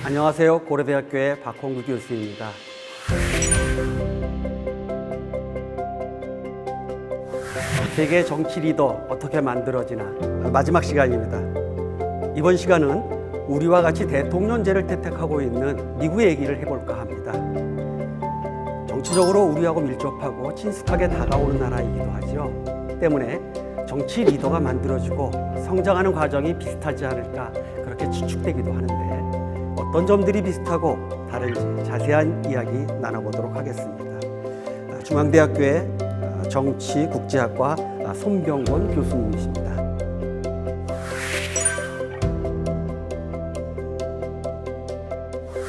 안녕하세요. 고려대학교의 박홍구 교수입니다. 세계 정치 리더 어떻게 만들어지나 마지막 시간입니다. 이번 시간은 우리와 같이 대통령제를 채택하고 있는 미국의 얘기를 해볼까 합니다. 정치적으로 우리하고 밀접하고 친숙하게 다가오는 나라이기도 하죠. 때문에 정치 리더가 만들어지고 성장하는 과정이 비슷하지 않을까 그렇게 추측되기도 하는데 어떤 점들이 비슷하고 다른지 자세한 이야기 나눠보도록 하겠습니다. 중앙대학교의 정치국제학과 손병권 교수님이십니다.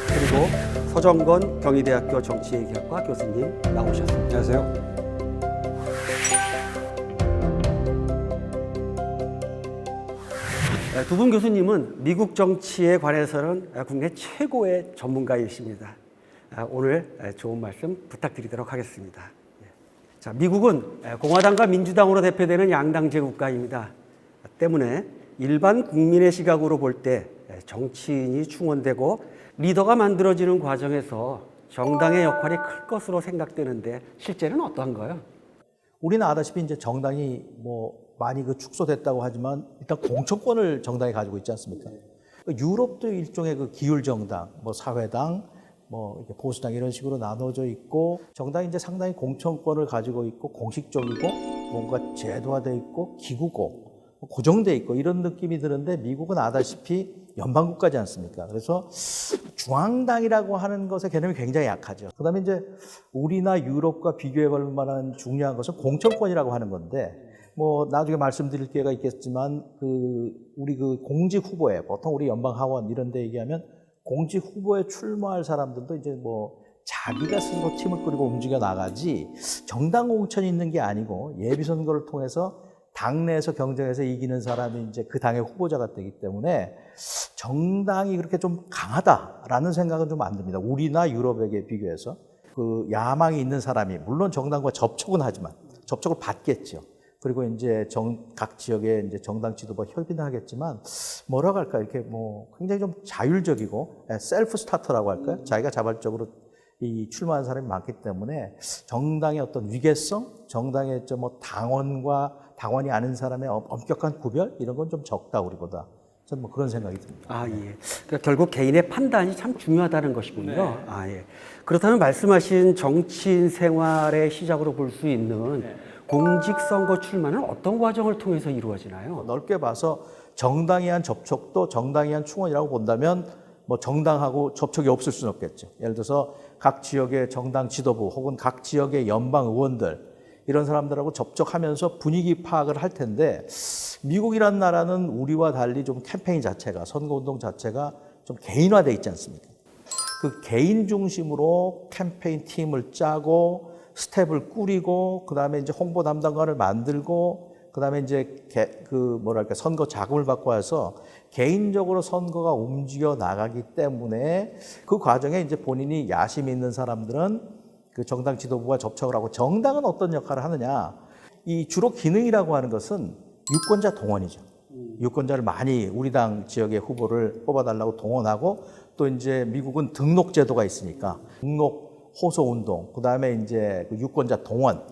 그리고 서정건 경희대학교 정치예술학과 교수님 나오셨습니다. 안녕하세요. 두 분 교수님은 미국 정치에 관해서는 국내 최고의 전문가이십니다. 오늘 좋은 말씀 부탁드리도록 하겠습니다. 자, 미국은 공화당과 민주당으로 대표되는 양당제 국가입니다. 때문에 일반 국민의 시각으로 볼 때 정치인이 충원되고 리더가 만들어지는 과정에서 정당의 역할이 클 것으로 생각되는데 실제는 어떠한가요? 우리는 아다시피 이제 정당이 많이 축소됐다고 하지만 일단 공천권을 정당이 가지고 있지 않습니까? 유럽도 일종의 기율 정당, 사회당, 이렇게 보수당 이런 식으로 나눠져 있고 정당이 이제 상당히 공천권을 가지고 있고 공식적이고 뭔가 제도화돼 있고 기구고 고정돼 있고 이런 느낌이 드는데 미국은 아다시피 연방국가지 않습니까? 그래서 중앙당이라고 하는 것의 개념이 굉장히 약하죠. 그다음에 이제 우리나 유럽과 비교해 볼 만한 중요한 것은 공천권이라고 하는 건데 나중에 말씀드릴 기회가 있겠지만 우리 공직 후보에 보통 우리 연방 하원 이런 데 얘기하면 공직 후보에 출마할 사람들도 이제 자기가 스스로 팀을 꾸리고 움직여 나가지 정당 공천이 있는 게 아니고 예비 선거를 통해서 당내에서 경쟁해서 이기는 사람이 이제 그 당의 후보자가 되기 때문에 정당이 그렇게 좀 강하다라는 생각은 좀 안 듭니다. 우리나 유럽에게 비교해서 야망이 있는 사람이 물론 정당과 접촉은 하지만 접촉을 받겠죠. 그리고 이제 각 지역의 이제 정당 지도부가 협의는 하겠지만 뭐라고 할까 이렇게 굉장히 좀 자율적이고 셀프 스타터라고 할까요? 자기가 자발적으로 출마하는 사람이 많기 때문에 정당의 어떤 위계성, 정당의 당원과 당원이 아닌 사람의 엄격한 구별 이런 건 좀 적다 우리보다. 저는 그런 생각이 듭니다. 예. 그러니까 결국 개인의 판단이 참 중요하다는 것이군요. 네. 예. 그렇다면 말씀하신 정치인 생활의 시작으로 볼 수 있는 공직선거 출마는 어떤 과정을 통해서 이루어지나요? 넓게 봐서 정당에 한 접촉도 정당에 한 충원이라고 본다면 정당하고 접촉이 없을 수는 없겠죠. 예를 들어서 각 지역의 정당 지도부 혹은 각 지역의 연방 의원들 이런 사람들하고 접촉하면서 분위기 파악을 할 텐데 미국이란 나라는 우리와 달리 좀 캠페인 자체가 선거운동 자체가 좀 개인화돼 있지 않습니까? 그 개인 중심으로 캠페인 팀을 짜고 스텝을 꾸리고 그다음에 이제 홍보 담당관을 만들고 그다음에 이제 선거 자금을 받고 와서 개인적으로 선거가 움직여 나가기 때문에 그 과정에 이제 본인이 야심이 있는 사람들은 그 정당 지도부와 접촉을 하고 정당은 어떤 역할을 하느냐? 이 주로 기능이라고 하는 것은 유권자 동원이죠. 유권자를 많이 우리 당 지역의 후보를 뽑아달라고 동원하고 또 이제 미국은 등록 제도가 있으니까 등록 호소 운동, 그다음에 이제 유권자 동원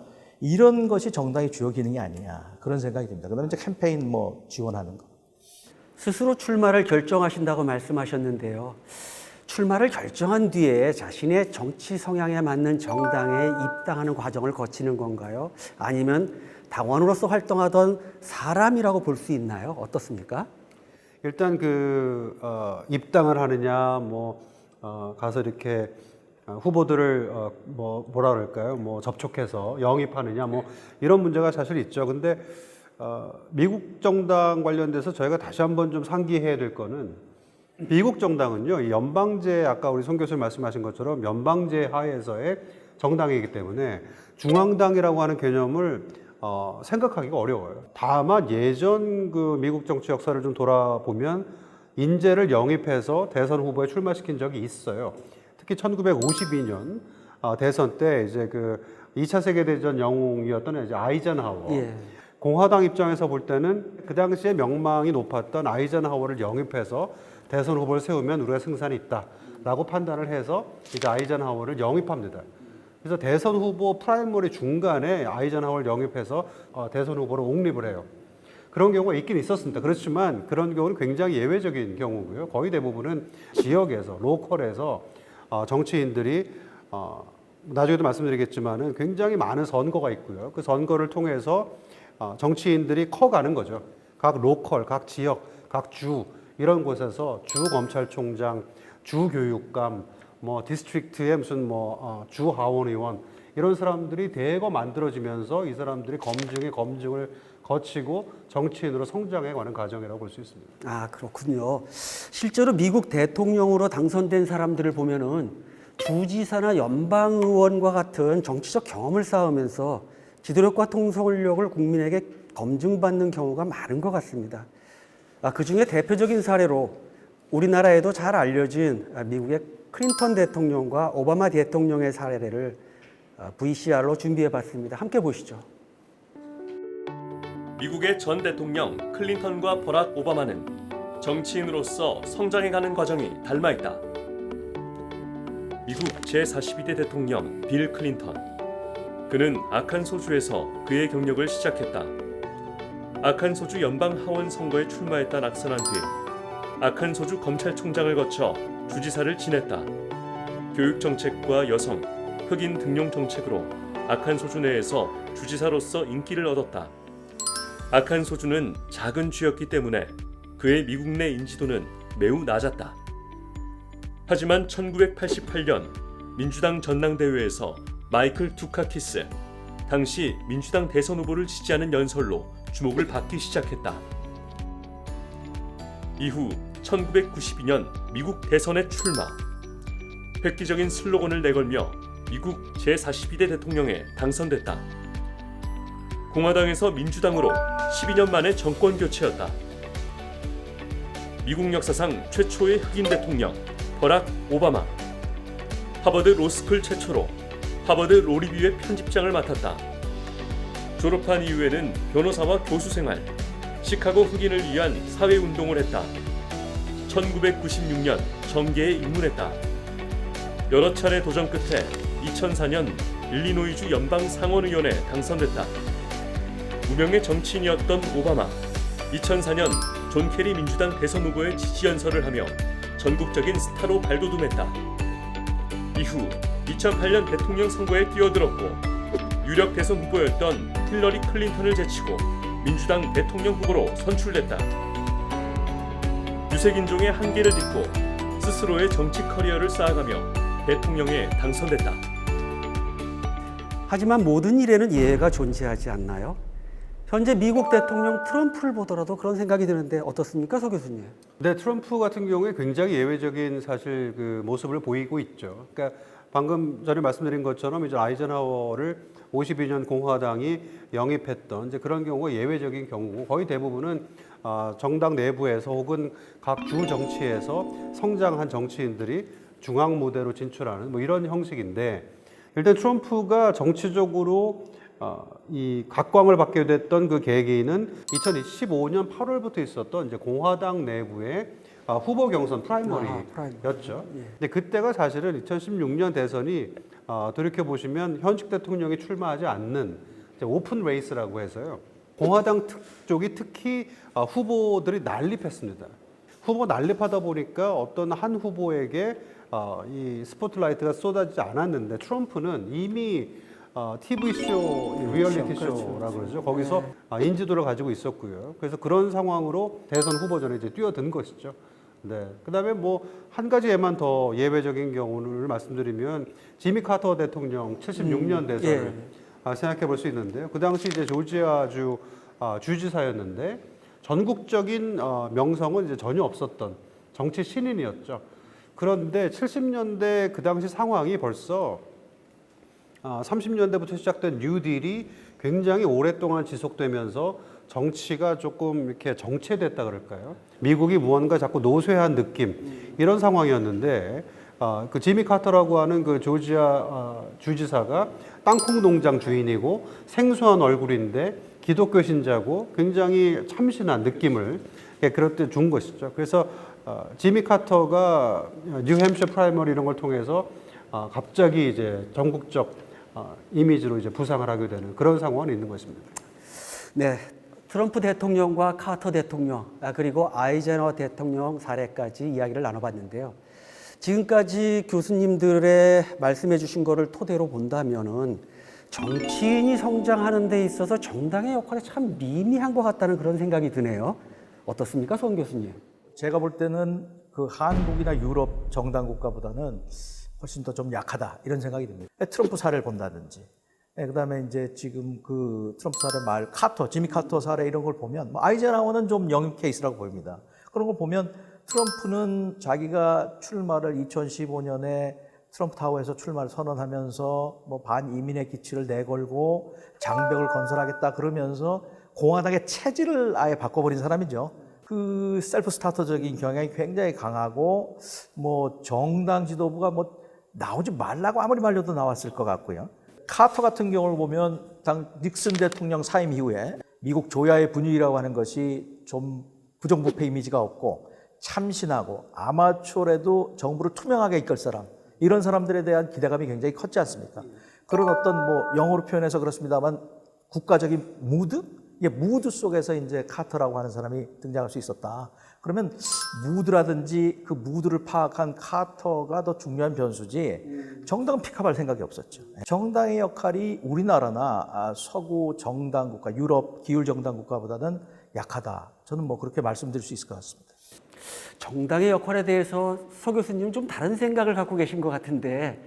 이런 것이 정당의 주요 기능이 아니냐 그런 생각이 듭니다. 그다음에 이제 캠페인 지원하는 거. 스스로 출마를 결정하신다고 말씀하셨는데요. 출마를 결정한 뒤에 자신의 정치 성향에 맞는 정당에 입당하는 과정을 거치는 건가요? 아니면 당원으로서 활동하던 사람이라고 볼 수 있나요? 어떻습니까? 일단 입당을 하느냐, 가서 이렇게 후보들을 뭐라 그럴까요? 접촉해서 영입하느냐, 이런 문제가 사실 있죠. 근데 미국 정당 관련돼서 저희가 다시 한번 좀 상기해야 될 거는 미국 정당은요, 연방제, 아까 우리 송 교수님 말씀하신 것처럼 연방제 하에서의 정당이기 때문에 중앙당이라고 하는 개념을 생각하기가 어려워요. 다만 예전 미국 정치 역사를 좀 돌아보면 인재를 영입해서 대선 후보에 출마시킨 적이 있어요. 특히 1952년 대선 때 이제 2차 세계대전 영웅이었던 이제 아이젠하워. 예. 공화당 입장에서 볼 때는 그 당시에 명망이 높았던 아이젠하워를 영입해서 대선 후보를 세우면 우리가 승산이 있다라고 판단을 해서 이제 아이젠하워를 영입합니다. 그래서 대선 후보 프라이머리 중간에 아이젠하워를 영입해서 대선 후보로 옹립을 해요. 그런 경우가 있긴 있었습니다. 그렇지만 그런 경우는 굉장히 예외적인 경우고요. 거의 대부분은 지역에서, 로컬에서 정치인들이 나중에도 말씀드리겠지만은 굉장히 많은 선거가 있고요. 그 선거를 통해서 정치인들이 커가는 거죠. 각 로컬, 각 지역, 각 주 이런 곳에서 주 검찰총장, 주 교육감, 뭐 디스트릭트의 무슨 주 하원의원 이런 사람들이 대거 만들어지면서 이 사람들이 검증을 거치고 정치인으로 성장해가는 과정이라고 볼 수 있습니다. 아, 그렇군요. 실제로 미국 대통령으로 당선된 사람들을 보면은 주지사나 연방의원과 같은 정치적 경험을 쌓으면서 지도력과 통솔력을 국민에게 검증받는 경우가 많은 것 같습니다. 그 중에 대표적인 사례로 우리나라에도 잘 알려진 미국의 클린턴 대통령과 오바마 대통령의 사례를 VCR로 준비해봤습니다. 함께 보시죠. 미국의 전 대통령 클린턴과 버락 오바마는 정치인으로서 성장해가는 과정이 닮아있다. 미국 제42대 대통령 빌 클린턴. 그는 아칸소주에서 그의 경력을 시작했다. 아칸소주 연방 하원 선거에 출마했다 낙선한 뒤 아칸소주 검찰총장을 거쳐 주지사를 지냈다. 교육정책과 여성, 흑인 등용 정책으로 아칸소주 내에서 주지사로서 인기를 얻었다. 아칸소주는 작은 주였기 때문에 그의 미국 내 인지도는 매우 낮았다. 하지만 1988년 민주당 전당대회에서 마이클 두카키스, 당시 민주당 대선 후보를 지지하는 연설로 주목을 받기 시작했다. 이후 1992년 미국 대선에 출마, 획기적인 슬로건을 내걸며 미국 제42대 대통령에 당선됐다. 공화당에서 민주당으로 12년 만에 정권 교체였다. 미국 역사상 최초의 흑인 대통령 버락 오바마. 하버드 로스쿨 최초로 하버드 로리뷰의 편집장을 맡았다. 졸업한 이후에는 변호사와 교수 생활, 시카고 흑인을 위한 사회운동을 했다. 1996년 정계에 입문했다. 여러 차례 도전 끝에 2004년 일리노이주 연방 상원의원에 당선됐다. 무명의 정치인이었던 오바마, 2004년 존 케리 민주당 대선 후보의 지지 연설을 하며 전국적인 스타로 발돋움했다. 이후 2008년 대통령 선거에 뛰어들었고 유력 대선 후보였던 힐러리 클린턴을 제치고 민주당 대통령 후보로 선출됐다. 유색인종의 한계를 딛고 스스로의 정치 커리어를 쌓아가며 대통령에 당선됐다. 하지만 모든 일에는 예외가 존재하지 않나요? 현재 미국 대통령 트럼프를 보더라도 그런 생각이 드는데 어떻습니까, 서 교수님? 네, 트럼프 같은 경우에 굉장히 예외적인 사실 그 모습을 보이고 있죠. 그러니까 방금 전에 말씀드린 것처럼 이제 아이젠하워를 52년 공화당이 영입했던 이제 그런 경우가 예외적인 경우고 거의 대부분은 정당 내부에서 혹은 각 주 정치에서 성장한 정치인들이 중앙 무대로 진출하는 뭐 이런 형식인데 일단 트럼프가 정치적으로 이 각광을 받게 됐던 그 계기는 2015년 8월부터 있었던 이제 공화당 내부의 후보 경선 프라이머리였죠. 근데 그때가 사실은 2016년 대선이 돌이켜 보시면 현직 대통령이 출마하지 않는 이제 오픈 레이스라고 해서요. 공화당 쪽이 특히 후보들이 난립했습니다. 후보 난립하다 보니까 어떤 한 후보에게 이 스포트라이트가 쏟아지지 않았는데 트럼프는 이미 TV쇼, 리얼리티 쇼라고 그러죠. 거기서 인지도를 가지고 있었고요. 그래서 그런 상황으로 대선 후보전에 이제 뛰어든 것이죠. 네. 그다음에 뭐 한 가지에만 더 예외적인 경우를 말씀드리면 지미 카터 대통령 76년 대선을 생각해 볼 수 있는데요. 그 당시 이제 조지아주 주지사였는데 전국적인 명성은 이제 전혀 없었던 정치 신인이었죠. 그런데 70년대 그 당시 상황이 벌써 30년대부터 시작된 뉴딜이 굉장히 오랫동안 지속되면서 정치가 조금 이렇게 정체됐다 그럴까요? 미국이 무언가 자꾸 노쇠한 느낌 이런 상황이었는데 그 지미 카터라고 하는 그 조지아 주지사가 땅콩 농장 주인이고 생소한 얼굴인데 기독교 신자고 굉장히 참신한 느낌을 예, 그럴 때 준 것이죠. 그래서 지미 카터가 뉴햄셔 프라이머리 이런 걸 통해서 갑자기 이제 전국적 이미지로 이제 부상을 하게 되는 그런 상황은 있는 것입니다. 네, 트럼프 대통령과 카터 대통령 그리고 아이젠허 대통령 사례까지 이야기를 나눠봤는데요. 지금까지 교수님들의 말씀해 주신 거를 토대로 본다면은 정치인이 성장하는 데 있어서 정당의 역할이 참 미미한 것 같다는 그런 생각이 드네요. 어떻습니까, 송 교수님? 제가 볼 때는 그 한국이나 유럽 정당 국가보다는 훨씬 더 좀 약하다 이런 생각이 듭니다. 트럼프 사례를 본다든지, 그다음에 이제 지금 그 트럼프 사례 말 카터, 지미 카터 사례 이런 걸 보면 아이젠하워는 좀 영입 케이스라고 보입니다. 그런 걸 보면 트럼프는 자기가 출마를 2015년에 트럼프 타워에서 출마를 선언하면서 뭐 반이민의 기치를 내걸고 장벽을 건설하겠다 그러면서 공화당의 체질을 아예 바꿔버린 사람이죠. 그 셀프 스타터적인 경향이 굉장히 강하고 뭐 정당 지도부가 뭐 나오지 말라고 아무리 말려도 나왔을 것 같고요. 카터 같은 경우를 보면 당 닉슨 대통령 사임 이후에 미국 조야의 분위기라고 하는 것이 좀 부정부패 이미지가 없고 참신하고 아마추어라도 정부를 투명하게 이끌 사람, 이런 사람들에 대한 기대감이 굉장히 컸지 않습니까? 그런 어떤 뭐 영어로 표현해서 그렇습니다만 국가적인 무드? 이게 무드 속에서 이제 카터라고 하는 사람이 등장할 수 있었다. 그러면 무드라든지 그 무드를 파악한 카터가 더 중요한 변수지 정당 픽업할 생각이 없었죠. 정당의 역할이 우리나라나 서구 정당 국가, 유럽 기율 정당 국가보다는 약하다. 저는 뭐 그렇게 말씀드릴 수 있을 것 같습니다. 정당의 역할에 대해서 서 교수님은 좀 다른 생각을 갖고 계신 것 같은데.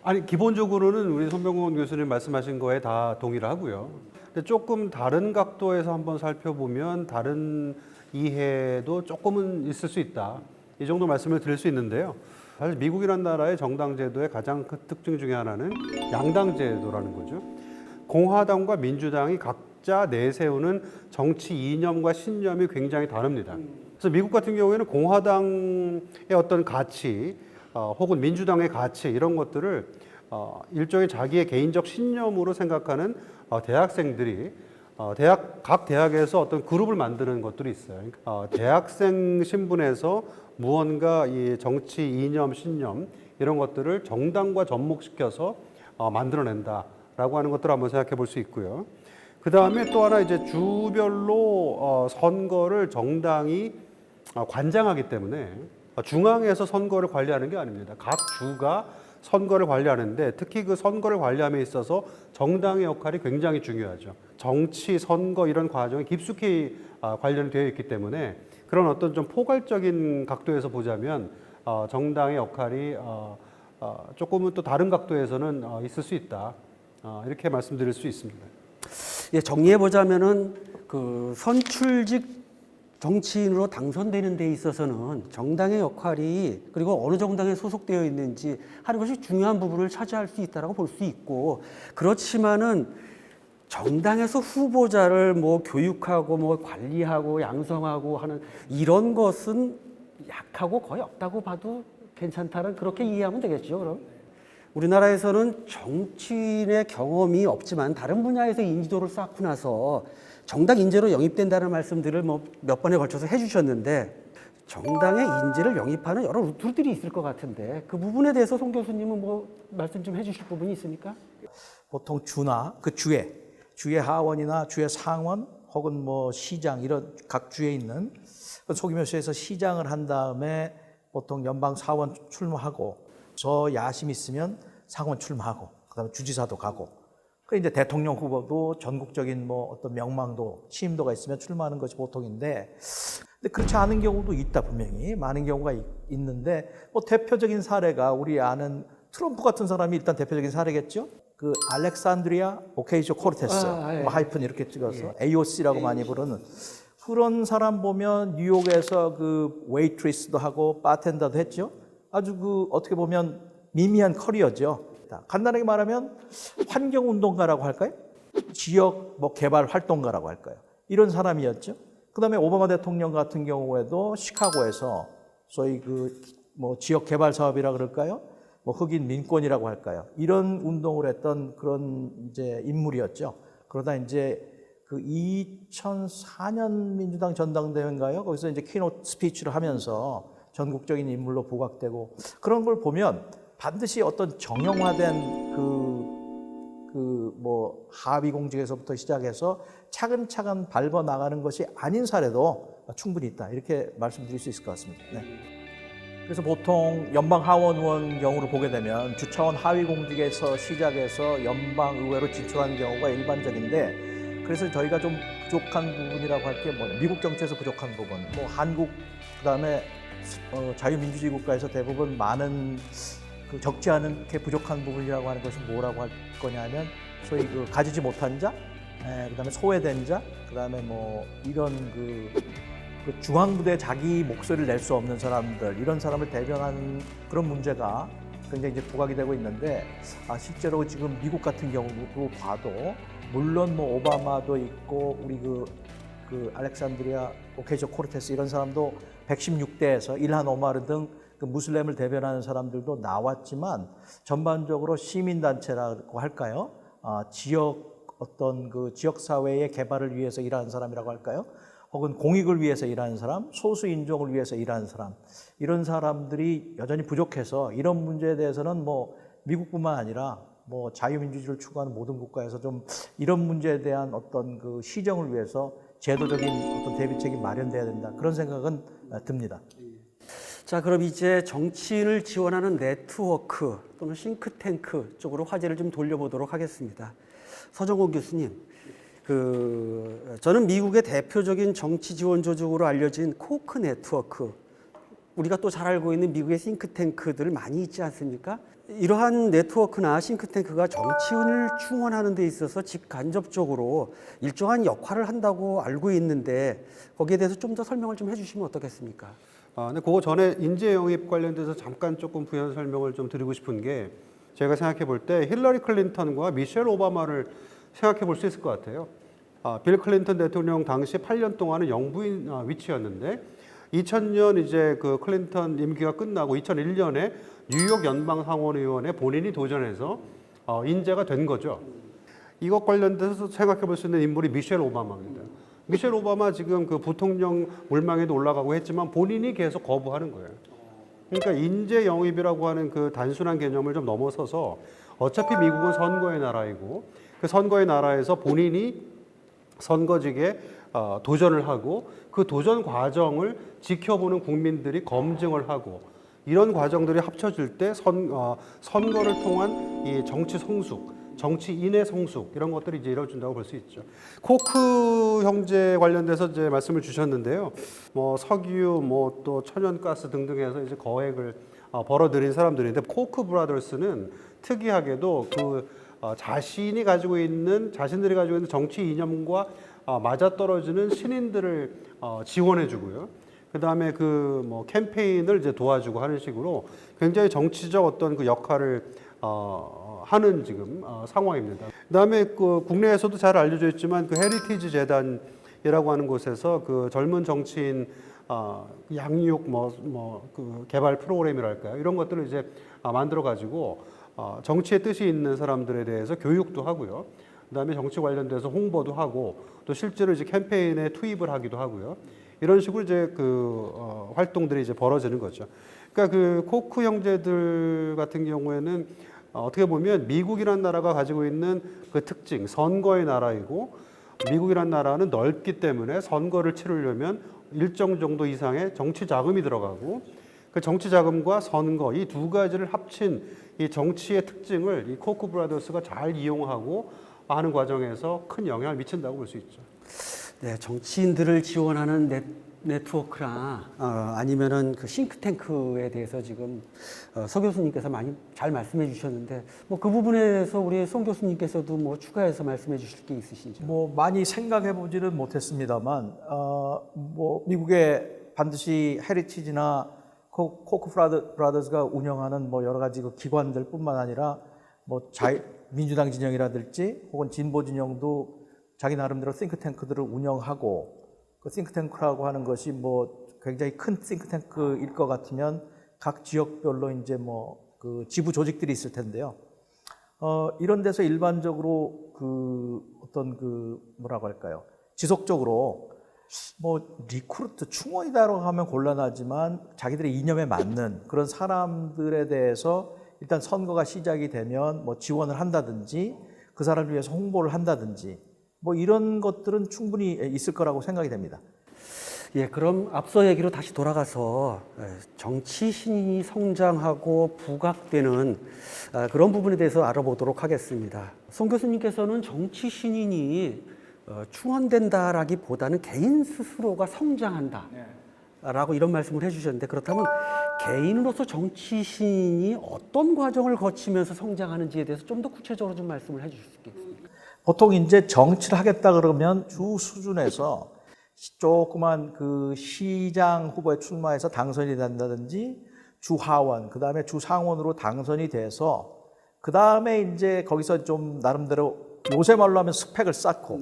아니, 기본적으로는 우리 손병곤 교수님 말씀하신 거에 다 동의를 하고요. 근데 조금 다른 각도에서 한번 살펴보면 다른 이해도 조금은 있을 수 있다. 이 정도 말씀을 드릴 수 있는데요. 사실 미국이라는 나라의 정당 제도의 가장 큰 특징 중에 하나는 양당 제도라는 거죠. 공화당과 민주당이 각자 내세우는 정치 이념과 신념이 굉장히 다릅니다. 그래서 미국 같은 경우에는 공화당의 어떤 가치 혹은 민주당의 가치 이런 것들을 일종의 자기의 개인적 신념으로 생각하는 대학생들이 각 대학에서 어떤 그룹을 만드는 것들이 있어요. 대학생 신분에서 무언가 이 정치 이념, 신념 이런 것들을 정당과 접목시켜서 만들어낸다라고 하는 것들을 한번 생각해 볼 수 있고요. 그 다음에 또 하나 이제 주별로 선거를 정당이 관장하기 때문에 중앙에서 선거를 관리하는 게 아닙니다. 각 주가 선거를 관리하는데 특히 그 선거를 관리함에 있어서 정당의 역할이 굉장히 중요하죠. 정치, 선거 이런 과정이 깊숙이 관련되어 있기 때문에 그런 어떤 좀 포괄적인 각도에서 보자면 정당의 역할이 조금은 또 다른 각도에서는 있을 수 있다. 이렇게 말씀드릴 수 있습니다. 예, 정리해 보자면은 그 선출직 정치인으로 당선되는 데 있어서는 정당의 역할이 그리고 어느 정당에 소속되어 있는지 하는 것이 중요한 부분을 차지할 수 있다라고 볼 수 있고, 그렇지만은 정당에서 후보자를 뭐 교육하고 뭐 관리하고 양성하고 하는 이런 것은 약하고 거의 없다고 봐도 괜찮다는 그렇게 이해하면 되겠죠. 그럼 우리나라에서는 정치인의 경험이 없지만 다른 분야에서 인지도를 쌓고 나서 정당 인재로 영입된다는 말씀들을 뭐 몇 번에 걸쳐서 해주셨는데 정당의 인재를 영입하는 여러 루트들이 있을 것 같은데 그 부분에 대해서 송 교수님은 뭐 말씀 좀 해주실 부분이 있습니까? 보통 주나 그 주의 하원이나 주의 상원 혹은 뭐 시장 이런 각 주에 있는 소규모시에서 시장을 한 다음에 보통 연방 사원 출마하고 저 야심 있으면 상원 출마하고 그다음에 주지사도 가고 그 이제 대통령 후보도 전국적인 뭐 어떤 명망도 취임도가 있으면 출마하는 것이 보통인데, 근데 그렇지 않은 경우도 있다. 분명히 많은 경우가 있는데 뭐 대표적인 사례가 우리 아는 트럼프 같은 사람이 일단 대표적인 사례겠죠. 그 알렉산드리아 오케이쇼 코르테스 뭐 하이픈 이렇게 찍어서 AOC라고 많이 부르는 그런 사람 보면 뉴욕에서 그 웨이트리스도 하고 바텐더도 했죠. 아주 그 어떻게 보면 미미한 커리어죠. 간단하게 말하면 환경운동가라고 할까요? 지역 뭐 개발 활동가라고 할까요? 이런 사람이었죠. 그 다음에 오바마 대통령 같은 경우에도 시카고에서 소위 그 뭐 지역 개발 사업이라 그럴까요? 뭐 흑인 민권이라고 할까요? 이런 운동을 했던 그런 이제 인물이었죠. 그러다 이제 그 2004년 민주당 전당대회인가요? 거기서 이제 키노트 스피치를 하면서 전국적인 인물로 부각되고 그런 걸 보면 반드시 어떤 정형화된 뭐 하위 공직에서부터 시작해서 차근차근 밟아 나가는 것이 아닌 사례도 충분히 있다. 이렇게 말씀드릴 수 있을 것 같습니다. 네. 그래서 보통 연방 하원 의원 경우를 보게 되면 주차원 하위 공직에서 시작해서 연방 의회로 진출하는 경우가 일반적인데 그래서 저희가 좀 부족한 부분이라고 할 게 뭐냐 미국 정치에서 부족한 부분 뭐 한국 그다음에 자유민주주의 국가에서 대부분 많은 그 적지 않게 부족한 부분이라고 하는 것이 뭐라고 할 거냐면 소위 그 가지지 못한 자, 그다음에 소외된 자, 그다음에 뭐 이런 그 중앙부대에 자기 목소리를 낼 수 없는 사람들 이런 사람을 대변하는 그런 문제가 굉장히 이제 부각이 되고 있는데 실제로 지금 미국 같은 경우도 봐도 물론 뭐 오바마도 있고 우리 그 알렉산드리아 오케이저 코르테스 이런 사람도 116대에서 일한 오마르 등 그 무슬림을 대변하는 사람들도 나왔지만 전반적으로 시민단체라고 할까요? 지역 어떤 그 지역 사회의 개발을 위해서 일하는 사람이라고 할까요? 혹은 공익을 위해서 일하는 사람, 소수 인종을 위해서 일하는 사람 이런 사람들이 여전히 부족해서 이런 문제에 대해서는 뭐 미국뿐만 아니라 뭐 자유민주주의를 추구하는 모든 국가에서 좀 이런 문제에 대한 어떤 그 시정을 위해서 제도적인 어떤 대비책이 마련돼야 된다 그런 생각은 듭니다. 자, 그럼 이제 정치인을 지원하는 네트워크 또는 싱크탱크 쪽으로 화제를 좀 돌려보도록 하겠습니다. 서정곤 교수님, 저는 미국의 대표적인 정치 지원 조직으로 알려진 코크 네트워크, 우리가 또 잘 알고 있는 미국의 싱크탱크들 많이 있지 않습니까? 이러한 네트워크나 싱크탱크가 정치인을 충원하는 데 있어서 직간접적으로 일정한 역할을 한다고 알고 있는데 거기에 대해서 좀 더 설명을 좀 해주시면 어떻겠습니까? 근데 그거 전에 인재 영입 관련돼서 잠깐 조금 부연 설명을 좀 드리고 싶은 게 제가 생각해 볼 때 힐러리 클린턴과 미셸 오바마를 생각해 볼 수 있을 것 같아요. 빌 클린턴 대통령 당시 8년 동안은 영부인 위치였는데 2000년 이제 그 클린턴 임기가 끝나고 2001년에 뉴욕 연방 상원의원에 본인이 도전해서 인재가 된 거죠. 이것 관련돼서 생각해 볼 수 있는 인물이 미셸 오바마입니다. 미셸 오바마 지금 그 부통령 물망에도 올라가고 했지만 본인이 계속 거부하는 거예요. 그러니까 인재 영입이라고 하는 그 단순한 개념을 좀 넘어서서 어차피 미국은 선거의 나라이고 그 선거의 나라에서 본인이 선거직에 도전을 하고 그 도전 과정을 지켜보는 국민들이 검증을 하고 이런 과정들이 합쳐질 때 선거를 통한 이 정치 성숙, 정치인의 성숙 이런 것들이 이제 이루어진다고 볼 수 있죠. 코크 형제 관련돼서 이제 말씀을 주셨는데요. 뭐 석유, 뭐 또 천연가스 등등해서 이제 거액을 벌어들인 사람들인데 코크 브라더스는 특이하게도 자신들이 가지고 있는 정치 이념과 맞아떨어지는 신인들을 지원해주고요. 그 다음에 뭐 캠페인을 이제 도와주고 하는 식으로 굉장히 정치적 어떤 그 역할을 하는 지금 상황입니다. 그 다음에 그 국내에서도 잘 알려져 있지만 그 헤리티지 재단이라고 하는 곳에서 그 젊은 정치인 양육 그 개발 프로그램이랄까요 이런 것들을 이제 만들어 가지고 정치의 뜻이 있는 사람들에 대해서 교육도 하고요. 그다음에 정치 관련돼서 홍보도 하고 또 실제로 이제 캠페인에 투입을 하기도 하고요. 이런 식으로 이제 활동들이 이제 벌어지는 거죠. 그러니까 그 코크 형제들 같은 경우에는 어떻게 보면 미국이란 나라가 가지고 있는 그 특징, 선거의 나라이고 미국이란 나라는 넓기 때문에 선거를 치르려면 일정 정도 이상의 정치 자금이 들어가고 그 정치 자금과 선거 이 두 가지를 합친 이 정치의 특징을 이 코크 브라더스가 잘 이용하고 하는 과정에서 큰 영향을 미친다고 볼 수 있죠. 네, 정치인들을 지원하는 네트워크나 아니면은 그 싱크탱크에 대해서 지금 서 교수님께서 많이 잘 말씀해 주셨는데 뭐 그 부분에 대해서 우리 송 교수님께서도 뭐 추가해서 말씀해 주실 게 있으신지요? 뭐 많이 생각해 보지는 못했습니다만 뭐 미국에 반드시 헤리티지나 코크 브라더스가 운영하는 뭐 여러 가지 그 기관들뿐만 아니라 뭐 민주당 진영이라든지 혹은 진보 진영도 자기 나름대로 싱크탱크들을 운영하고 그 싱크탱크라고 하는 것이 뭐 굉장히 큰 싱크탱크일 것 같으면 각 지역별로 이제 뭐 그 지부 조직들이 있을 텐데요. 이런 데서 일반적으로 그 어떤 그 뭐라고 할까요? 지속적으로 뭐 리크루트 충원이다라고 하면 곤란하지만 자기들의 이념에 맞는 그런 사람들에 대해서 일단 선거가 시작이 되면 뭐 지원을 한다든지 그 사람을 위해서 홍보를 한다든지 뭐 이런 것들은 충분히 있을 거라고 생각이 됩니다. 예, 그럼 앞서 얘기로 다시 돌아가서 정치 신인이 성장하고 부각되는 그런 부분에 대해서 알아보도록 하겠습니다. 송 교수님께서는 정치 신인이 충원된다라기보다는 개인 스스로가 성장한다. 라고 이런 말씀을 해주셨는데, 그렇다면 개인으로서 정치 신인이 어떤 과정을 거치면서 성장하는지에 대해서 좀 더 구체적으로 좀 말씀을 해주실 수 있겠습니까? 보통 이제 정치를 하겠다 그러면 주 수준에서 조그만 그 시장 후보에 출마해서 당선이 된다든지 주 하원, 그 다음에 주 상원으로 당선이 돼서 그 다음에 이제 거기서 좀 나름대로 요새 말로 하면 스펙을 쌓고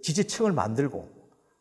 지지층을 만들고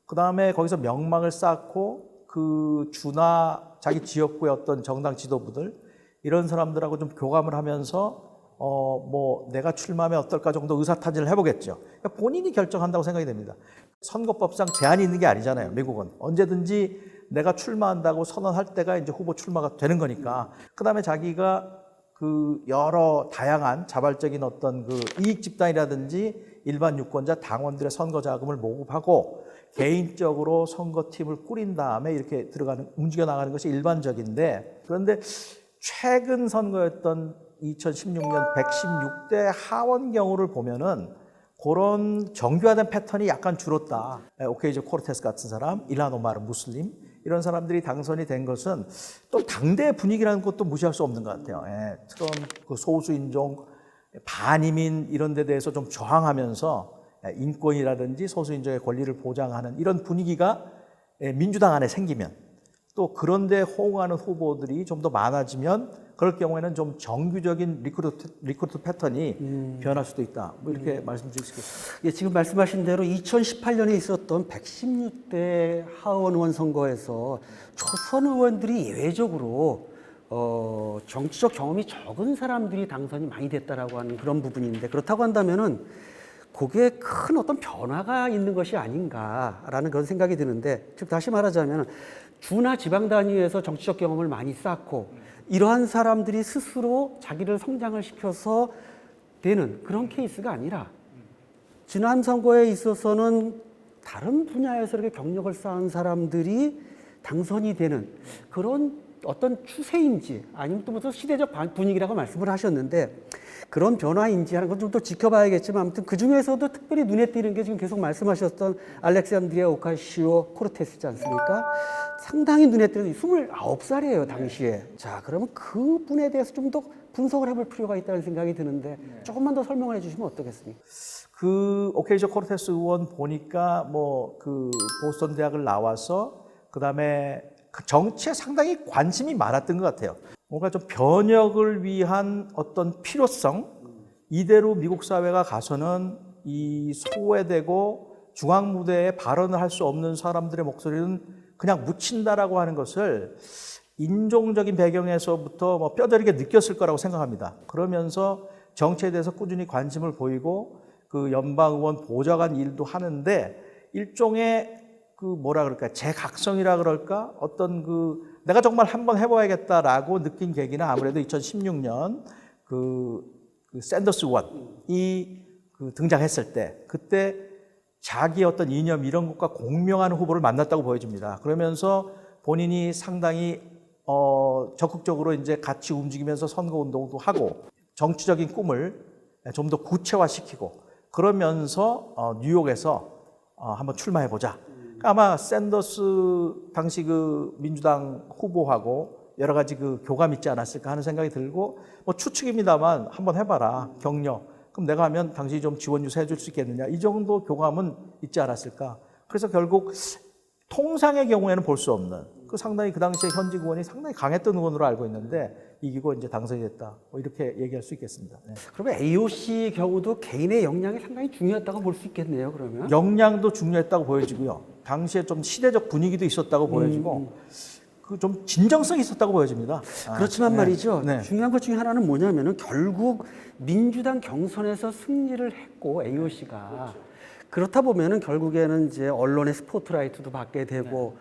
그 다음에 거기서 명망을 쌓고 그 주나 자기 지역구의 어떤 정당 지도부들 이런 사람들하고 좀 교감을 하면서 뭐 내가 출마하면 어떨까 정도 의사타진을 해보겠죠. 그러니까 본인이 결정한다고 생각이 됩니다. 선거법상 제한이 있는 게 아니잖아요. 미국은 언제든지 내가 출마한다고 선언할 때가 이제 후보 출마가 되는 거니까. 그 다음에 자기가 그 여러 다양한 자발적인 어떤 그 이익 집단이라든지 일반 유권자 당원들의 선거 자금을 모금하고 개인적으로 선거팀을 꾸린 다음에 이렇게 움직여 나가는 것이 일반적인데, 그런데 최근 선거였던 2016년 116대 하원 경우를 보면은 그런 정교화된 패턴이 약간 줄었다. 오케이저 코르테스 같은 사람, 일한 오마르 무슬림 이런 사람들이 당선이 된 것은 또 당대 분위기라는 것도 무시할 수 없는 것 같아요. 트럼프 소수인종, 반이민 이런 데 대해서 좀 저항하면서 인권이라든지 소수인종의 권리를 보장하는 이런 분위기가 민주당 안에 생기면, 또 그런데 호응하는 후보들이 좀 더 많아지면 그럴 경우에는 좀 정규적인 리크루트 패턴이 변할 수도 있다. 뭐 이렇게 말씀드릴 수 있겠습니다. 예, 지금 말씀하신 대로 2018년에 있었던 116대 하원 의원 선거에서 초선 의원들이 예외적으로 정치적 경험이 적은 사람들이 당선이 많이 됐다라고 하는 그런 부분인데, 그렇다고 한다면은 그게 큰 어떤 변화가 있는 것이 아닌가라는 그런 생각이 드는데, 즉 다시 말하자면 주나 지방 단위에서 정치적 경험을 많이 쌓고 이러한 사람들이 스스로 자기를 성장을 시켜서 되는 그런 케이스가 아니라, 지난 선거에 있어서는 다른 분야에서 이렇게 경력을 쌓은 사람들이 당선이 되는 그런 어떤 추세인지, 아니면 또 무슨 시대적 분위기라고 말씀을 하셨는데, 그런 변화인지 하는 건 좀 더 지켜봐야겠지만, 아무튼 그 중에서도 특별히 눈에 띄는 게 지금 계속 말씀하셨던 알렉산드리아 오카시오 코르테스지 않습니까? 상당히 눈에 띄는 29살이에요, 당시에. 자, 그러면 그 분에 대해서 좀 더 분석을 해볼 필요가 있다는 생각이 드는데, 조금만 더 설명을 해주시면 어떻겠습니까? 그 오케이저 코르테스 의원 보니까 뭐 그 보스턴 대학을 나와서 그 다음에 그 정치에 상당히 관심이 많았던 것 같아요. 뭔가 좀 변혁을 위한 어떤 필요성, 이대로 미국 사회가 가서는 이 소외되고 중앙 무대에 발언을 할 수 없는 사람들의 목소리는 그냥 묻힌다라고 하는 것을 인종적인 배경에서부터 뭐 뼈저리게 느꼈을 거라고 생각합니다. 그러면서 정치에 대해서 꾸준히 관심을 보이고 그 연방 의원 보좌관 일도 하는데, 일종의 그 뭐라 그럴까, 제각성이라 그럴까, 어떤 그 내가 정말 한번 해봐야겠다라고 느낀 계기는 아무래도 2016년 그 샌더스 의원이 그 등장했을 때, 그때 자기의 어떤 이념 이런 것과 공명하는 후보를 만났다고 보여집니다. 그러면서 본인이 상당히 적극적으로 이제 같이 움직이면서 선거 운동도 하고 정치적인 꿈을 좀 더 구체화시키고, 그러면서 뉴욕에서 한번 출마해보자. 아마 샌더스 당시 그 민주당 후보하고 여러 가지 그 교감이 있지 않았을까 하는 생각이 들고, 뭐 추측입니다만 한번 해봐라, 격려. 그럼 내가 하면 당신이 좀 지원 유세 해줄 수 있겠느냐. 이 정도 교감은 있지 않았을까. 그래서 결국 통상의 경우에는 볼 수 없는 그 상당히 그 당시에 현직 의원이 상당히 강했던 의원으로 알고 있는데 이기고 이제 당선이 됐다. 뭐 이렇게 얘기할 수 있겠습니다. 네. 그러면 AOC 경우도 개인의 역량이 상당히 중요했다고 볼 수 있겠네요, 그러면. 역량도 중요했다고 보여지고요. 당시에 좀 시대적 분위기도 있었다고 보여지고, 그 좀 진정성이 있었다고 보여집니다. 그렇지만 네. 말이죠. 네. 중요한 것 중에 하나는 뭐냐면은 결국 민주당 경선에서 승리를 했고 AOC가 그렇다 보면은 결국에는 이제 언론의 스포트라이트도 받게 되고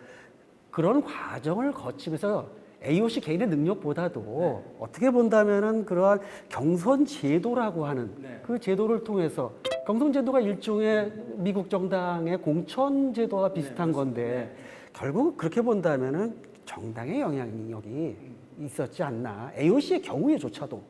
그런 과정을 거치면서 AOC 개인의 능력보다도 어떻게 본다면은 그러한 경선 제도라고 하는 그 제도를 통해서 경선 제도가 일종의 미국 정당의 공천 제도와 비슷한 건데 결국 그렇게 본다면은 정당의 영향력이 있었지 않나. AOC의 경우에조차도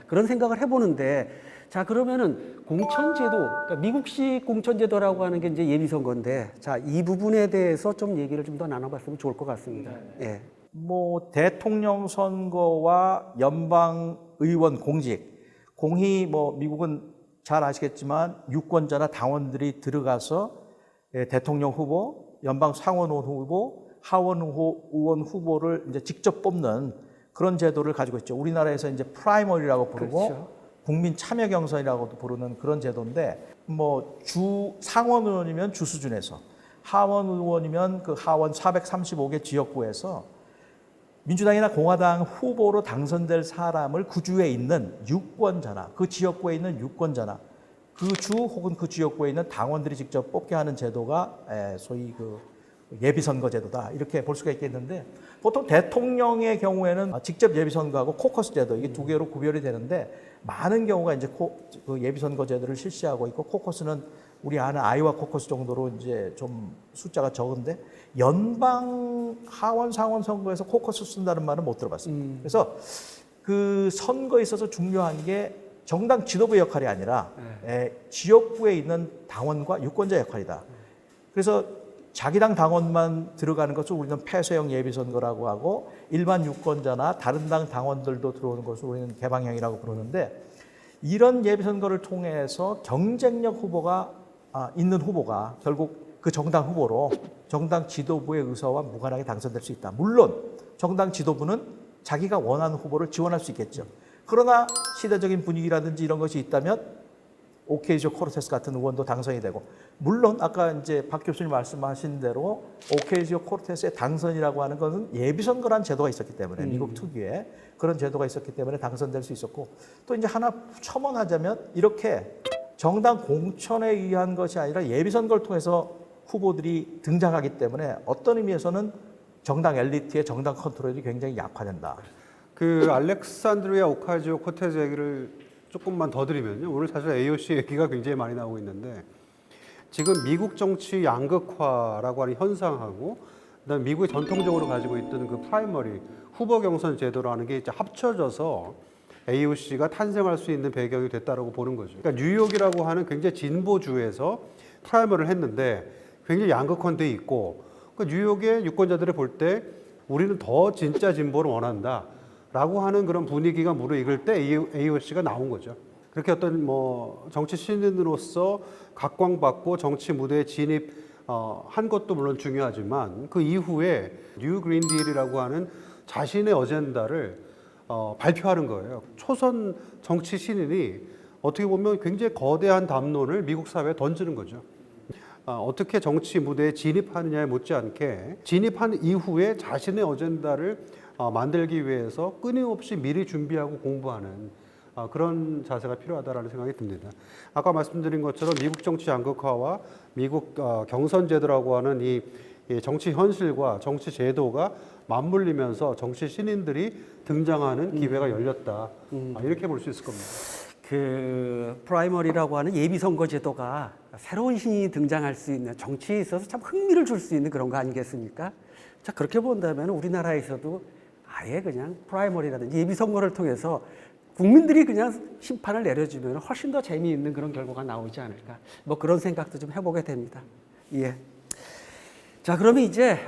그런 생각을 해보는데 자 그러면은 공천제도, 그러니까 미국식 공천제도라고 하는 게 이제 예비선거인데 자 이 부분에 대해서 좀 얘기를 좀 더 나눠봤으면 좋을 것 같습니다. 예. 뭐 대통령 선거와 연방 의원 공직, 공히 뭐 미국은 잘 아시겠지만 유권자나 당원들이 들어가서 대통령 후보, 연방 상원의원 후보, 하원 의원 후보를 이제 직접 뽑는 그런 제도를 가지고 있죠. 우리나라에서 이제 프라이머리라고 부르고 그렇죠. 국민 참여 경선이라고도 부르는 그런 제도인데 뭐 주 상원 의원이면 주 수준에서 하원 의원이면 그 하원 435개 지역구에서 민주당이나 공화당 후보로 당선될 사람을 그 주에 있는 유권자나 그 지역구에 있는 유권자나 그 주 혹은 그 지역구에 있는 당원들이 직접 뽑게 하는 제도가 소위 그 예비선거 제도다 이렇게 볼 수가 있겠는데 보통 대통령의 경우에는 직접 예비선거하고 코커스 제도 이게 두 개로 구별이 되는데 많은 경우가 이제 그 예비선거 제도를 실시하고 있고 코커스는 우리 아는 아이오와 코커스 정도로 이제 좀 숫자가 적은데 연방 하원 상원 선거에서 코커스 쓴다는 말은 못 들어봤습니다. 그래서 그 선거에 있어서 중요한 게 정당 지도부 역할이 아니라 지역구에 있는 당원과 유권자 역할이다. 그래서 자기 당 당원만 들어가는 것을 우리는 폐쇄형 예비선거라고 하고 일반 유권자나 다른 당 당원들도 들어오는 것을 우리는 개방형이라고 부르는데 이런 예비선거를 통해서 경쟁력 후보가 있는 후보가 결국 그 정당 후보로 정당 지도부의 의사와 무관하게 당선될 수 있다. 물론 정당 지도부는 자기가 원하는 후보를 지원할 수 있겠죠. 그러나 시대적인 분위기라든지 이런 것이 있다면 오케이지오 코르테스 같은 의원도 당선이 되고 물론 아까 이제 박 교수님 말씀하신 대로 오케이지오 코르테스의 당선이라고 하는 것은 예비선거라는 제도가 있었기 때문에 미국 특유의 그런 제도가 있었기 때문에 당선될 수 있었고 또 이제 하나 첨언하자면 이렇게 정당 공천에 의한 것이 아니라 예비선거를 통해서 후보들이 등장하기 때문에 어떤 의미에서는 정당 엘리트의 정당 컨트롤이 굉장히 약화된다. 그 알렉산드리아 오카지오 코테즈 얘기를 조금만 더 드리면요. 오늘 사실 AOC 얘기가 굉장히 많이 나오고 있는데 지금 미국 정치 양극화라고 하는 현상하고 그다음에 미국이 전통적으로 가지고 있던 그 프라이머리 후보 경선 제도라는 게 이제 합쳐져서 AOC가 탄생할 수 있는 배경이 됐다라고 보는 거죠. 그러니까 뉴욕이라고 하는 굉장히 진보주에서 프라이머리를 했는데 굉장히 양극화돼 있고 그러니까 뉴욕의 유권자들이 볼 때 우리는 더 진짜 진보를 원한다. 라고 하는 그런 분위기가 무르익을 때 AOC가 나온 거죠. 그렇게 어떤 뭐 정치 신인으로서 각광받고 정치 무대에 진입한 것도 물론 중요하지만 그 이후에 뉴 그린딜이라고 하는 자신의 어젠다를 발표하는 거예요. 초선 정치 신인이 어떻게 보면 굉장히 거대한 담론을 미국 사회에 던지는 거죠. 어떻게 정치 무대에 진입하느냐에 못지않게 진입한 이후에 자신의 어젠다를 만들기 위해서 끊임없이 미리 준비하고 공부하는 그런 자세가 필요하다라는 생각이 듭니다. 아까 말씀드린 것처럼 미국 정치 양극화와 미국 경선 제도라고 하는 이 정치 현실과 정치 제도가 맞물리면서 정치 신인들이 등장하는 기회가 열렸다. 이렇게 볼 수 있을 겁니다. 그 프라이머리라고 하는 예비선거 제도가 새로운 신이 등장할 수 있는 정치에 있어서 참 흥미를 줄 수 있는 그런 거 아니겠습니까? 자 그렇게 본다면 우리나라에서도 아예 그냥 프라이머리라든지 예비선거를 통해서 국민들이 그냥 심판을 내려주면 훨씬 더 재미있는 그런 결과가 나오지 않을까. 뭐 그런 생각도 좀 해보게 됩니다. 예. 자, 그러면 이제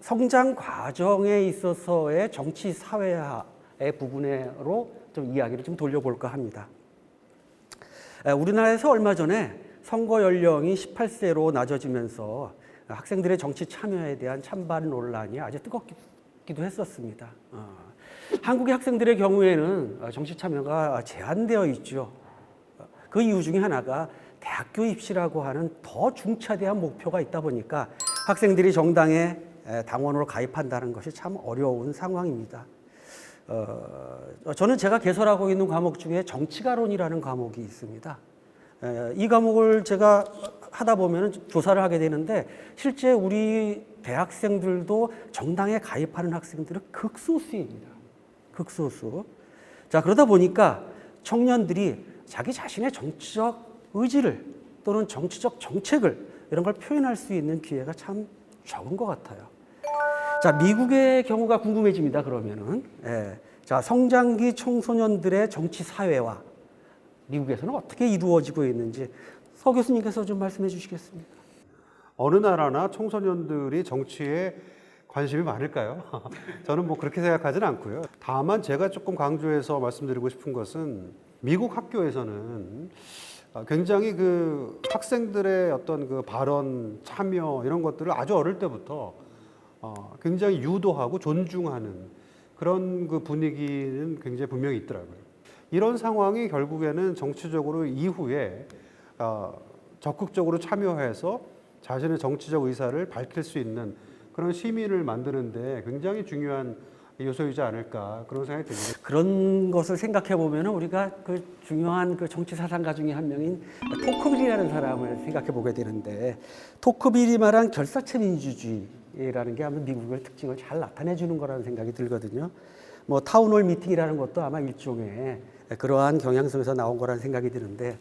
성장 과정에 있어서의 정치 사회화의 부분으로 좀 이야기를 좀 돌려볼까 합니다. 우리나라에서 얼마 전에 선거 연령이 18세로 낮아지면서 학생들의 정치 참여에 대한 찬반 논란이 아주 뜨겁기도 했었습니다. 한국의 학생들의 경우에는 정치 참여가 제한되어 있죠. 그 이유 중에 하나가 대학교 입시라고 하는 더 중차대한 목표가 있다 보니까 학생들이 정당에 당원으로 가입한다는 것이 참 어려운 상황입니다. 저는 제가 개설하고 있는 과목 중에 정치가론이라는 과목이 있습니다. 이 과목을 제가 하다 보면 조사를 하게 되는데 실제 우리 대학생들도 정당에 가입하는 학생들은 극소수입니다. 극소수. 자, 그러다 보니까 청년들이 자기 자신의 정치적 의지를 또는 정치적 정책을 이런 걸 표현할 수 있는 기회가 참 적은 것 같아요. 자, 미국의 경우가 궁금해집니다. 그러면은 자, 성장기 청소년들의 정치 사회와 미국에서는 어떻게 이루어지고 있는지 서 교수님께서 좀 말씀해 주시겠습니까? 어느 나라나 청소년들이 정치에 관심이 많을까요? 저는 뭐 그렇게 생각하지는 않고요. 다만 제가 조금 강조해서 말씀드리고 싶은 것은 미국 학교에서는 굉장히 그 학생들의 어떤 그 발언, 참여 이런 것들을 아주 어릴 때부터 굉장히 유도하고 존중하는 그런 그 분위기는 굉장히 분명히 있더라고요. 이런 상황이 결국에는 정치적으로 이후에 적극적으로 참여해서 자신의 정치적 의사를 밝힐 수 있는 그런 시민을 만드는데 굉장히 중요한 요소이지 않을까 그런 생각이 듭니다. 그런 것을 생각해 보면 우리가 그 중요한 그 정치 사상가 중에 한 명인 토크빌이라는 사람을 생각해 보게 되는데 토크빌이 말한 결사체 민주주의라는 게 아마 미국의 특징을 잘 나타내 주는 거라는 생각이 들거든요. 뭐 타운홀 미팅이라는 것도 아마 일종의 그러한 경향성에서 나온 거라는 생각이 드는데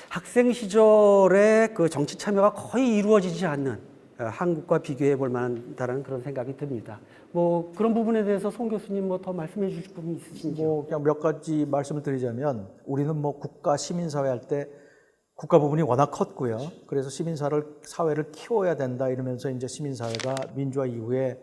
학생 시절에 그 정치 참여가 거의 이루어지지 않는 한국과 비교해 볼 만하다는 그런 생각이 듭니다. 뭐 그런 부분에 대해서 송 교수님 뭐 더 말씀해 주실 부분 있으신지요? 뭐 그냥 몇 가지 말씀을 드리자면 우리는 뭐 국가 시민사회 할 때 국가 부분이 워낙 컸고요. 그래서 사회를 키워야 된다 이러면서 이제 시민사회가 민주화 이후에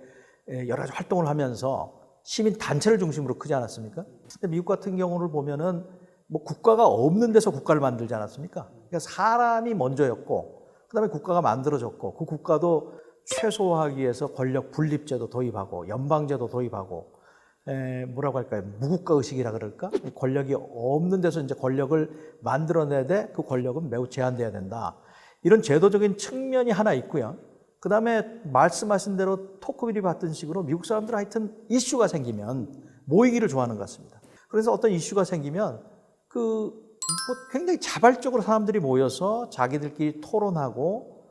여러 가지 활동을 하면서 시민 단체를 중심으로 크지 않았습니까? 근데 미국 같은 경우를 보면은 뭐 국가가 없는 데서 국가를 만들지 않았습니까? 그러니까 사람이 먼저였고 그다음에 국가가 만들어졌고 그 국가도 최소화하기 위해서 권력 분립제도 도입하고 연방제도 도입하고 뭐라고 할까요? 무국가 의식이라 그럴까? 권력이 없는 데서 이제 권력을 만들어내되 그 권력은 매우 제한돼야 된다. 이런 제도적인 측면이 하나 있고요. 그 다음에 말씀하신 대로 토크빌이 봤던 식으로 미국 사람들은 하여튼 이슈가 생기면 모이기를 좋아하는 것 같습니다. 그래서 어떤 이슈가 생기면 뭐 굉장히 자발적으로 사람들이 모여서 자기들끼리 토론하고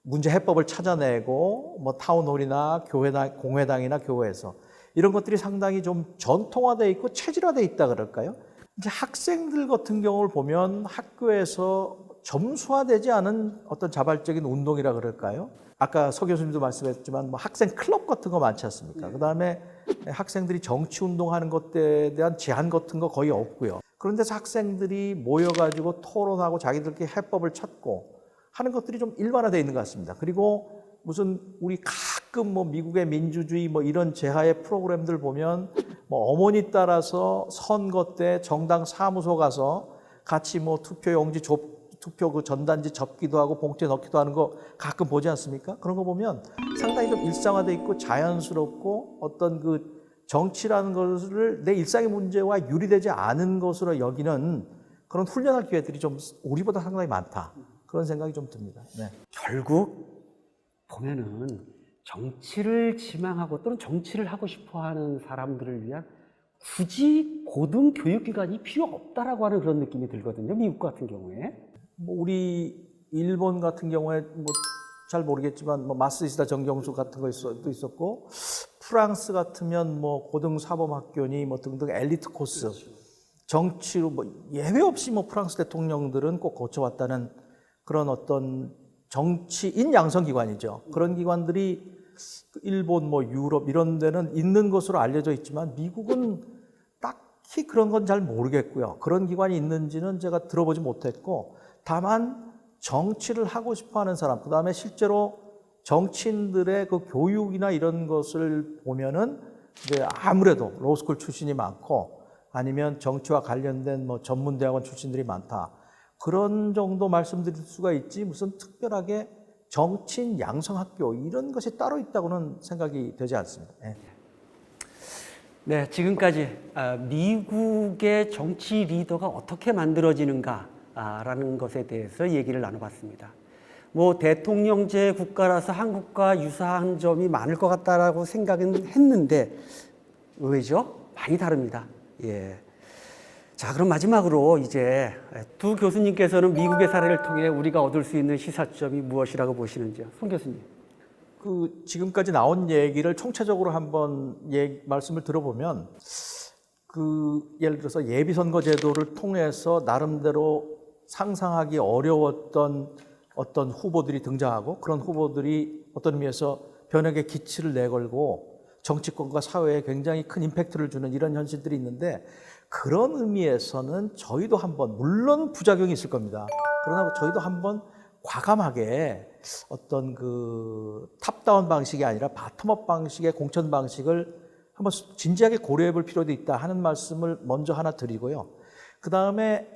문제 해법을 찾아내고 뭐 타운홀이나 교회당, 공회당이나 교회에서 이런 것들이 상당히 좀 전통화되어 있고 체질화되어 있다 그럴까요? 이제 학생들 같은 경우를 보면 학교에서 점수화되지 않은 어떤 자발적인 운동이라 그럴까요? 아까 서 교수님도 말씀했지만 뭐 학생 클럽 같은 거 많지 않습니까? 그다음에 학생들이 정치 운동하는 것에 대한 제한 같은 거 거의 없고요. 그런 데서 학생들이 모여가지고 토론하고 자기들끼리 해법을 찾고 하는 것들이 좀 일반화되어 있는 것 같습니다. 그리고 무슨 우리 가끔 뭐 미국의 민주주의 뭐 이런 재하의 프로그램들 보면 뭐 어머니 따라서 선거 때 정당 사무소 가서 같이 뭐 투표 그 전단지 접기도 하고 봉투에 넣기도 하는 거 가끔 보지 않습니까? 그런 거 보면 상당히 좀 일상화되어 있고 자연스럽고 어떤 그 정치라는 것을 내 일상의 문제와 유리되지 않은 것으로 여기는 그런 훈련할 기회들이 좀 우리보다 상당히 많다. 그런 생각이 좀 듭니다. 네. 결국 보면은 정치를 지망하고 또는 정치를 하고 싶어하는 사람들을 위한 굳이 고등 교육기관이 필요 없다라고 하는 그런 느낌이 들거든요. 미국 같은 경우에. 뭐 우리 일본 같은 경우에 뭐 잘 모르겠지만 뭐 마쓰시다 정경수 같은 거 있었고 프랑스 같으면 뭐 고등 사범학교니 뭐 등등 엘리트 코스 정치로 뭐 예외 없이 뭐 프랑스 대통령들은 꼭 거쳐왔다는 그런 어떤 정치인 양성 기관이죠. 그런 기관들이 일본 뭐 유럽 이런 데는 있는 것으로 알려져 있지만 미국은 딱히 그런 건 잘 모르겠고요. 그런 기관이 있는지는 제가 들어보지 못했고 다만 정치를 하고 싶어하는 사람, 그 다음에 실제로 정치인들의 그 교육이나 이런 것을 보면은 이제 아무래도 로스쿨 출신이 많고 아니면 정치와 관련된 뭐 전문대학원 출신들이 많다. 그런 정도 말씀드릴 수가 있지 무슨 특별하게 정치인 양성학교 이런 것이 따로 있다고는 생각이 되지 않습니다. 네. 네, 지금까지 미국의 정치 리더가 어떻게 만들어지는가라는 것에 대해서 얘기를 나눠봤습니다. 뭐 대통령제 국가라서 한국과 유사한 점이 많을 것 같다라고 생각은 했는데 의외죠? 많이 다릅니다. 예. 자, 그럼 마지막으로 이제 두 교수님께서는 미국의 사례를 통해 우리가 얻을 수 있는 시사점이 무엇이라고 보시는지요? 손 교수님. 그 지금까지 나온 얘기를 총체적으로 한번 말씀을 들어보면 예를 들어서 예비선거 제도를 통해서 나름대로 상상하기 어려웠던 어떤 후보들이 등장하고 그런 후보들이 어떤 의미에서 변혁의 기치를 내걸고 정치권과 사회에 굉장히 큰 임팩트를 주는 이런 현실들이 있는데 그런 의미에서는 저희도 한번 물론 부작용이 있을 겁니다. 그러나 저희도 한번 과감하게 어떤 그 탑다운 방식이 아니라 바텀업 방식의 공천 방식을 한번 진지하게 고려해 볼 필요도 있다 하는 말씀을 먼저 하나 드리고요. 그 다음에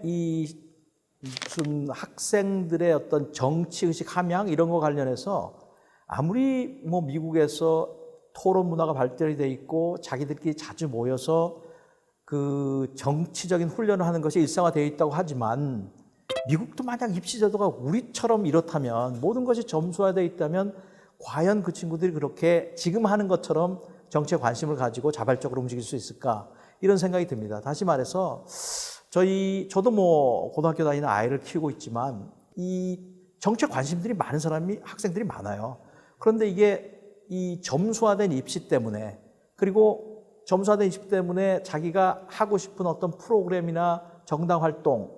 무슨 학생들의 어떤 정치의식 함양 이런 거 관련해서 아무리 뭐 미국에서 토론 문화가 발달이 돼 있고 자기들끼리 자주 모여서 그 정치적인 훈련을 하는 것이 일상화되어 있다고 하지만 미국도 만약 입시 제도가 우리처럼 이렇다면 모든 것이 점수화되어 있다면 과연 그 친구들이 그렇게 지금 하는 것처럼 정치에 관심을 가지고 자발적으로 움직일 수 있을까 이런 생각이 듭니다. 다시 말해서 저도 뭐 고등학교 다니는 아이를 키우고 있지만 이 정치에 관심들이 많은 학생들이 많아요. 그런데 이게 이 점수화된 입시 때문에 그리고 점수화된 입시 때문에 자기가 하고 싶은 어떤 프로그램이나 정당 활동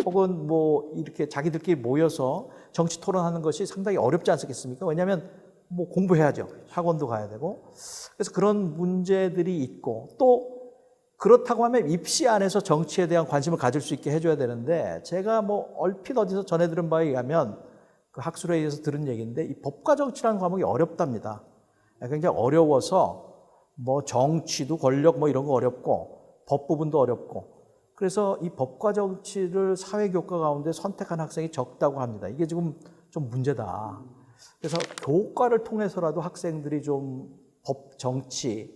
혹은 뭐 이렇게 자기들끼리 모여서 정치 토론하는 것이 상당히 어렵지 않겠습니까? 왜냐하면 뭐 공부해야죠. 학원도 가야 되고. 그래서 그런 문제들이 있고 또 그렇다고 하면 입시 안에서 정치에 대한 관심을 가질 수 있게 해줘야 되는데 제가 뭐 얼핏 어디서 전해 들은 바에 의하면 그 학술회의에서 들은 얘기인데 이 법과 정치라는 과목이 어렵답니다. 굉장히 어려워서 뭐 정치도 권력 뭐 이런 거 어렵고 법 부분도 어렵고 그래서 이 법과 정치를 사회교과 가운데 선택한 학생이 적다고 합니다. 이게 지금 좀 문제다. 그래서 교과를 통해서라도 학생들이 좀 법, 정치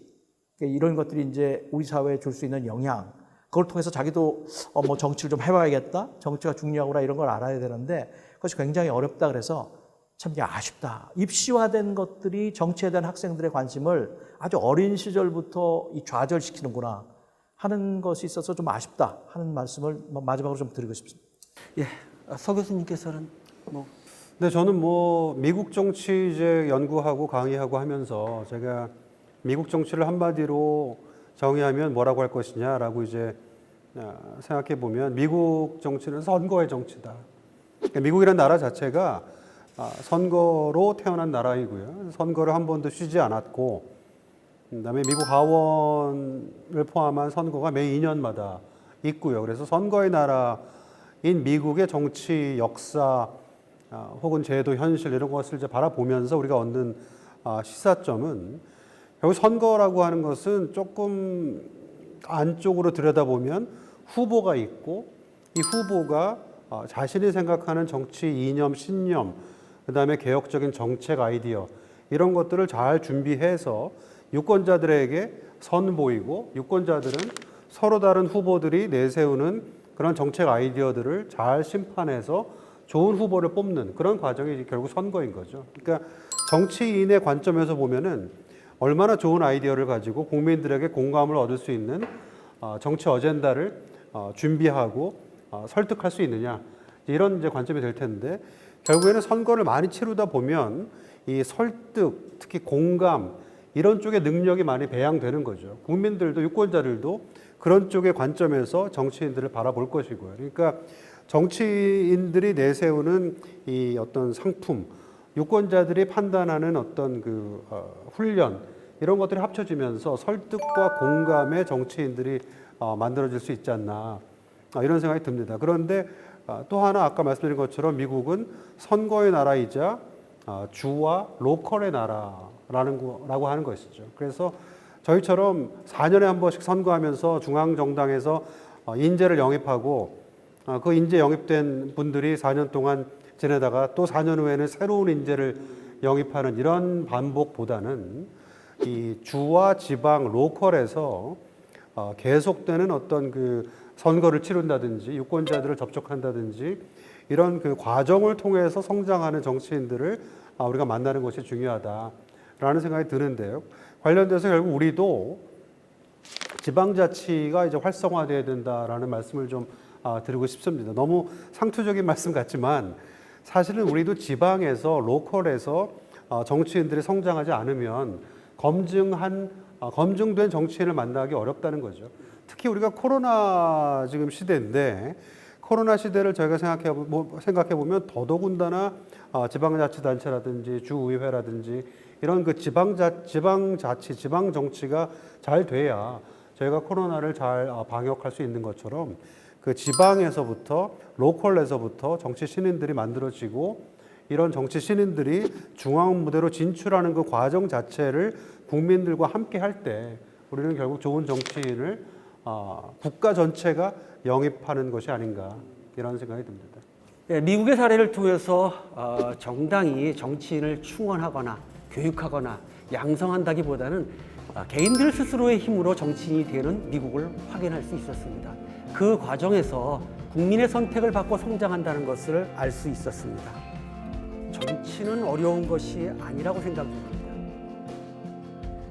이런 것들이 이제 우리 사회에 줄 수 있는 영향 그걸 통해서 자기도 뭐 정치를 좀 해봐야겠다. 정치가 중요하구나 이런 걸 알아야 되는데 그것이 굉장히 어렵다 그래서 참 아쉽다. 입시화된 것들이 정치에 대한 학생들의 관심을 아주 어린 시절부터 좌절시키는구나 하는 것이 있어서 좀 아쉽다 하는 말씀을 마지막으로 좀 드리고 싶습니다. 예, 서 교수님께서는 뭐. 네, 저는 뭐 미국 정치 이제 연구하고 강의하고 하면서 제가 미국 정치를 한마디로 정의하면 뭐라고 할 것이냐라고 이제 생각해 보면 미국 정치는 선거의 정치다. 그러니까 미국이라는 나라 자체가 선거로 태어난 나라이고요. 선거를 한 번도 쉬지 않았고, 그다음에 미국 하원을 포함한 선거가 매 2년마다 있고요. 그래서 선거의 나라인 미국의 정치 역사 혹은 제도 현실 이런 것을 이제 바라보면서 우리가 얻는 시사점은 결국 선거라고 하는 것은 조금 안쪽으로 들여다보면 후보가 있고 이 후보가 자신이 생각하는 정치 이념, 신념, 그다음에 개혁적인 정책 아이디어 이런 것들을 잘 준비해서 유권자들에게 선보이고 유권자들은 서로 다른 후보들이 내세우는 그런 정책 아이디어들을 잘 심판해서 좋은 후보를 뽑는 그런 과정이 결국 선거인 거죠. 그러니까 정치인의 관점에서 보면은 얼마나 좋은 아이디어를 가지고 국민들에게 공감을 얻을 수 있는 정치 어젠다를 준비하고 설득할 수 있느냐 이런 이제 관점이 될 텐데 결국에는 선거를 많이 치르다 보면 이 설득, 특히 공감 이런 쪽의 능력이 많이 배양되는 거죠. 국민들도 유권자들도 그런 쪽의 관점에서 정치인들을 바라볼 것이고요. 그러니까 정치인들이 내세우는 이 어떤 상품, 유권자들이 판단하는 어떤 그 훈련 이런 것들이 합쳐지면서 설득과 공감의 정치인들이 만들어질 수 있지 않나 이런 생각이 듭니다. 그런데 또 하나 아까 말씀드린 것처럼 미국은 선거의 나라이자 주와 로컬의 나라라고 하는 것이죠. 그래서 저희처럼 4년에 한 번씩 선거하면서 중앙정당에서 인재를 영입하고 그 인재 영입된 분들이 4년 동안 지내다가 또 4년 후에는 새로운 인재를 영입하는 이런 반복보다는 이 주와 지방 로컬에서 계속되는 어떤 그 선거를 치른다든지 유권자들을 접촉한다든지 이런 그 과정을 통해서 성장하는 정치인들을 우리가 만나는 것이 중요하다라는 생각이 드는데요. 관련돼서 결국 우리도 지방자치가 이제 활성화돼야 된다라는 말씀을 좀 드리고 싶습니다. 너무 상투적인 말씀 같지만 사실은 우리도 지방에서 로컬에서 정치인들이 성장하지 않으면 검증된 정치인을 만나기 어렵다는 거죠. 특히 우리가 코로나 지금 시대인데 코로나 시대를 저희가 생각해 보면 더더군다나 지방자치단체라든지 주의회라든지 이런 그 지방자치, 지방 정치가 잘 돼야 저희가 코로나를 잘 방역할 수 있는 것처럼 그 지방에서부터 로컬에서부터 정치 신인들이 만들어지고 이런 정치 신인들이 중앙 무대로 진출하는 그 과정 자체를 국민들과 함께 할 때 우리는 결국 좋은 정치인을 국가 전체가 영입하는 것이 아닌가 이런 생각이 듭니다. 예, 미국의 사례를 통해서 정당이 정치인을 충원하거나 교육하거나 양성한다기보다는 개인들 스스로의 힘으로 정치인이 되는 미국을 확인할 수 있었습니다. 그 과정에서 국민의 선택을 받고 성장한다는 것을 알 수 있었습니다. 정치는 어려운 것이 아니라고 생각합니다.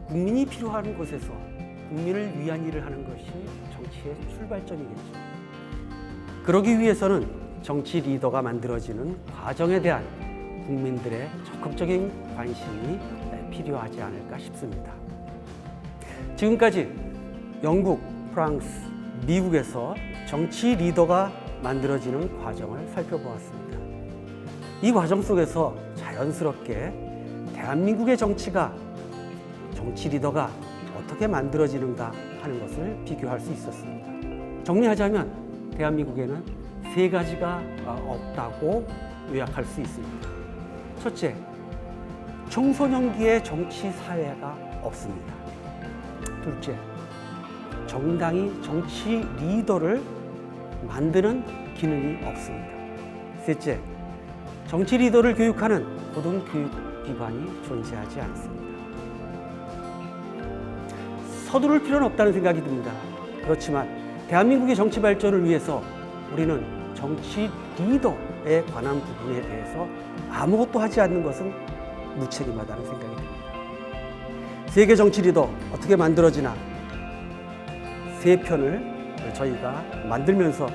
국민이 필요한 곳에서 국민을 위한 일을 하는 것이 정치의 출발점이겠죠. 그러기 위해서는 정치 리더가 만들어지는 과정에 대한 국민들의 적극적인 관심이 필요하지 않을까 싶습니다. 지금까지 영국, 프랑스, 미국에서 정치 리더가 만들어지는 과정을 살펴보았습니다. 이 과정 속에서 자연스럽게 대한민국의 정치가 정치 리더가 어떻게 만들어지는가 하는 것을 비교할 수 있었습니다. 정리하자면 대한민국에는 3가지가 없다고 요약할 수 있습니다. 첫째, 청소년기의 정치 사회가 없습니다. 둘째, 정당이 정치 리더를 만드는 기능이 없습니다. 셋째, 정치 리더를 교육하는 고등교육 기관이 존재하지 않습니다. 서두를 필요는 없다는 생각이 듭니다. 그렇지만 대한민국의 정치 발전을 위해서 우리는 정치 리더에 관한 부분에 대해서 아무것도 하지 않는 것은 무책임하다는 생각이 듭니다. 세계 정치 리더 어떻게 만들어지나 3편을 저희가 만들면서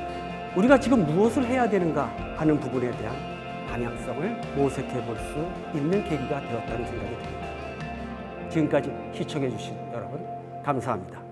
우리가 지금 무엇을 해야 되는가 하는 부분에 대한 방향성을 모색해 볼 수 있는 계기가 되었다는 생각이 듭니다. 지금까지 시청해 주신 여러분 감사합니다.